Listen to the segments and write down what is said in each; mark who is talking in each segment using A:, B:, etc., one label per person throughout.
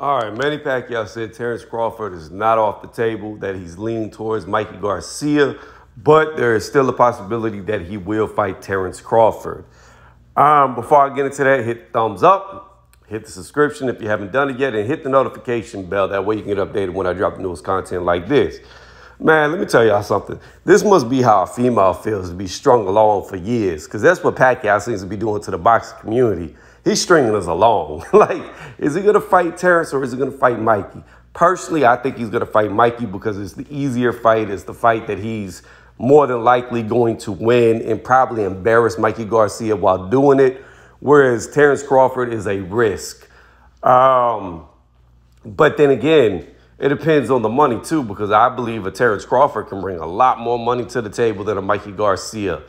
A: All right, Manny Pacquiao said Terence Crawford is not off the table, that he's leaning towards Mikey Garcia, but there is still a possibility that he will fight Terence Crawford. Before I get into that, hit thumbs up, hit the subscription if you haven't done it yet, and hit the notification bell. That way you can get updated when I drop the newest content like this. Man, let me tell y'all something. This must be how a female feels to be strung along for years, because that's what Pacquiao seems to be doing to the boxing community. He's stringing us along. Like, is he going to fight Terence or is he going to fight Mikey? Personally, I think he's going to fight Mikey because it's the easier fight. It's the fight that he's more than likely going to win and probably embarrass Mikey Garcia while doing it, whereas Terence Crawford is a risk. But then again, it depends on the money, too, because I believe a Terence Crawford can bring a lot more money to the table than a Mikey Garcia.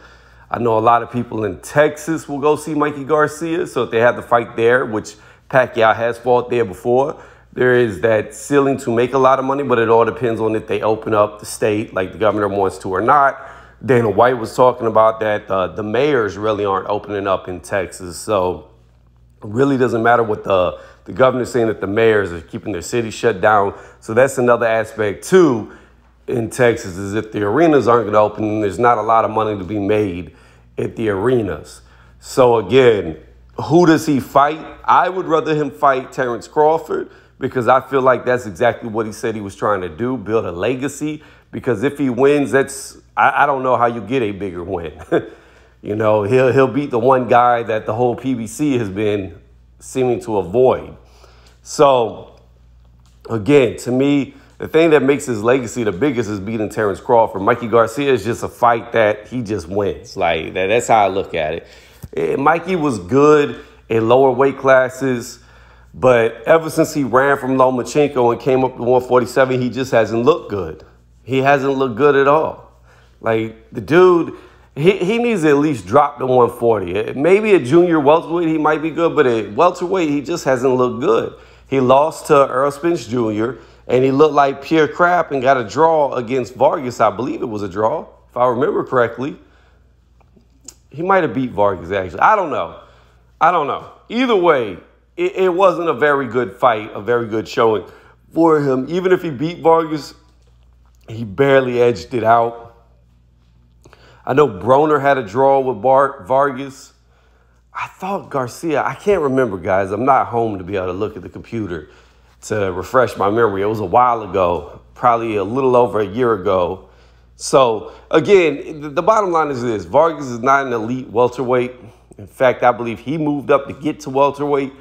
A: I know a lot of people in Texas will go see Mikey Garcia, so if they have to fight there, which Pacquiao has fought there before, there is that ceiling to make a lot of money, but it all depends on if they open up the state like the governor wants to or not. Dana White was talking about that. The mayors really aren't opening up in Texas, so it really doesn't matter what the governor's saying, that the mayors are keeping their city shut down. So that's another aspect, too, in Texas, is if the arenas aren't going to open, there's not a lot of money to be made at the arenas. So again, who does he fight? I would rather him fight Terence Crawford because I feel like that's exactly what he said he was trying to do, build a legacy. Because if he wins, I don't know how you get a bigger win. You know, he'll beat the one guy that the whole PBC has been seeming to avoid. So again, to me, the thing that makes his legacy the biggest is beating Terence Crawford. Mikey Garcia is just a fight that he just wins. Like, that's how I look at it. Mikey was good in lower weight classes, but ever since he ran from Lomachenko and came up to 147, he just hasn't looked good. He hasn't looked good at all. Like, the dude, he needs to at least drop to 140. Maybe at junior welterweight he might be good, but at welterweight he just hasn't looked good. He lost to Earl Spence Jr., and he looked like pure crap and got a draw against Vargas. I believe it was a draw, if I remember correctly. He might have beat Vargas, actually. I don't know. Either way, it wasn't a very good fight, a very good showing for him. Even if he beat Vargas, he barely edged it out. I know Broner had a draw with Vargas. I thought Garcia, I can't remember, guys. I'm not home to be able to look at the computer to refresh my memory. It was a while ago, probably a little over a year ago. So, again, the bottom line is this. Vargas is not an elite welterweight. In fact, I believe he moved up to get to welterweight,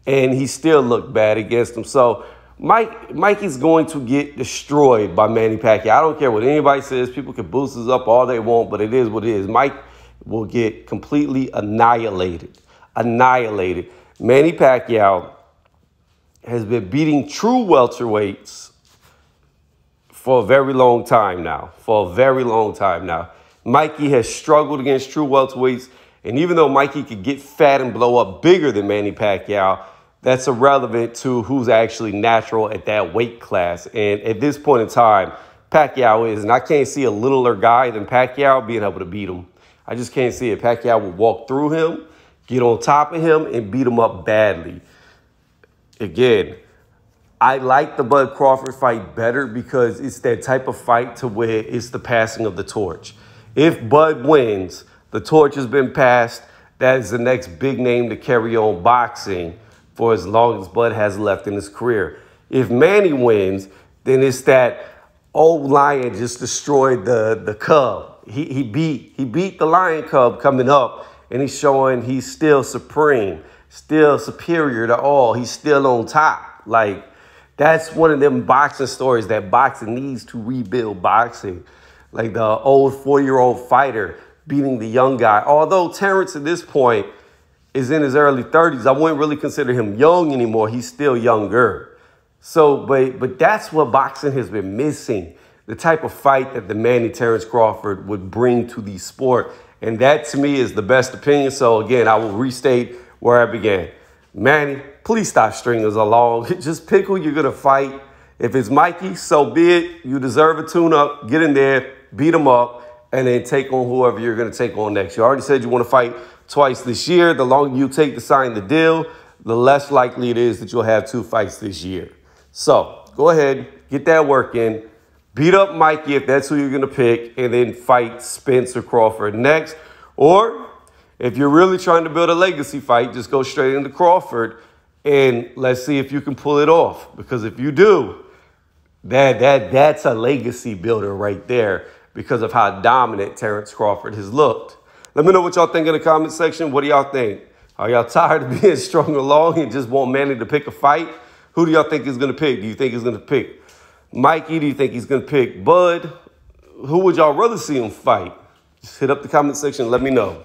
A: and he still looked bad against him. So, Mikey's going to get destroyed by Manny Pacquiao. I don't care what anybody says. People can boost us up all they want, but it is what it is. Mike will get completely annihilated. Manny Pacquiao has been beating true welterweights for a very long time now. Mikey has struggled against true welterweights, and even though Mikey could get fat and blow up bigger than Manny Pacquiao, that's irrelevant to who's actually natural at that weight class. And at this point in time, Pacquiao is, and I can't see a littler guy than Pacquiao being able to beat him. I just can't see it. Pacquiao will walk through him, get on top of him, and beat him up badly. Again, I like the Bud Crawford fight better because it's that type of fight to where it's the passing of the torch. If Bud wins, the torch has been passed. That is the next big name to carry on boxing for as long as Bud has left in his career. If Manny wins, then it's that old lion just destroyed the cub. He beat the lion cub coming up, and he's showing he's still supreme, still superior to all. He's still on top. Like, that's one of them boxing stories that boxing needs to rebuild boxing. Like the old 4-year-old fighter beating the young guy. Although Terence at this point is in his early 30s, I wouldn't really consider him young anymore. He's still younger. So, but that's what boxing has been missing. The type of fight that the Manny Terence Crawford would bring to the sport. And that, to me, is the best opinion. So, again, I will restate where I began. Manny, please stop stringing us along. Just pick who you're going to fight. If it's Mikey, so be it. You deserve a tune-up. Get in there, beat him up, and then take on whoever you're going to take on next. You already said you want to fight twice this year. The longer you take to sign the deal, the less likely it is that you'll have 2 fights this year. So go ahead, get that work in. Beat up Mikey if that's who you're going to pick, and then fight Spence or Crawford next. Or if you're really trying to build a legacy fight, just go straight into Crawford, and let's see if you can pull it off. Because if you do, that's a legacy builder right there because of how dominant Terence Crawford has looked. Let me know what y'all think in the comment section. What do y'all think? Are y'all tired of being strung along and just want Manny to pick a fight? Who do y'all think he's going to pick? Do you think he's going to pick Mikey? Do you think he's going to pick Bud? Who would y'all rather see him fight? Just hit up the comment section and let me know.